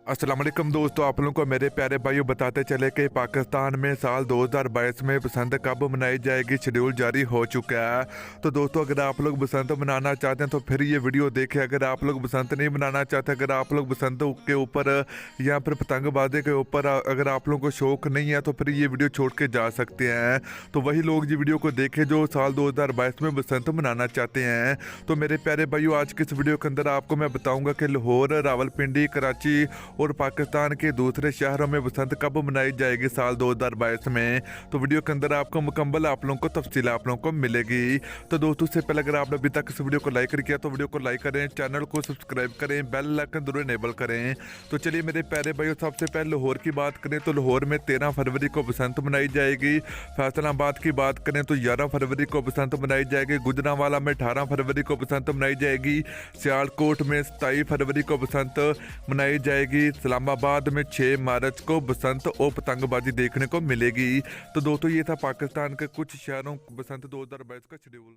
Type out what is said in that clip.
अस्सलाम वालेकुम दोस्तों, आप लोगों को मेरे प्यारे भाइयों बताते चले कि पाकिस्तान में साल 2022 में बसंत कब मनाई जाएगी, शेड्यूल जारी हो चुका है। तो दोस्तों, अगर आप लोग बसंत मनाना चाहते हैं तो फिर ये वीडियो देखें। अगर आप लोग बसंत नहीं मनाना चाहते, अगर आप लोग बसंत के ऊपर या फिर पतंगबाजी के ऊपर अगर आप लोगों को शौक नहीं है तो फिर ये वीडियो छोड़ के जा सकते हैं। तो वही लोग ये वीडियो को देखें जो साल 2022 में बसंत मनाना चाहते हैं। तो मेरे प्यारे भाइयों, आज की इस वीडियो के अंदर आपको मैं बताऊँगा कि लाहौर, रावलपिंडी, कराची और पाकिस्तान के दूसरे शहरों में बसंत कब मनाई जाएगी साल 2022 में। तो वीडियो के अंदर आपको मुकम्मल आप लोगों को तफसील आप लोगों को मिलेगी। तो दोस्तों, से पहले अगर आपने अभी तक इस वीडियो को लाइक नहीं किया तो वीडियो को लाइक करें, चैनल को सब्सक्राइब करें, बेल आइकन जरूर इनेबल करें। तो चलिए मेरे प्यारे भाइयों, सबसे पहले लाहौर की बात करें तो लाहौर में 13 फरवरी को बसंत मनाई जाएगी। फैसलाबाद की बात करें तो 11 फरवरी को बसंत मनाई जाएगी। गुजरांवाला में 18 फरवरी को बसंत मनाई जाएगी। सियालकोट में 27 फरवरी को बसंत मनाई जाएगी। इस्लामाबाद में 6 मार्च को बसंत और पतंगबाजी देखने को मिलेगी। तो दोस्तों, ये था पाकिस्तान के कुछ शहरों बसंत 2022 का शेड्यूल।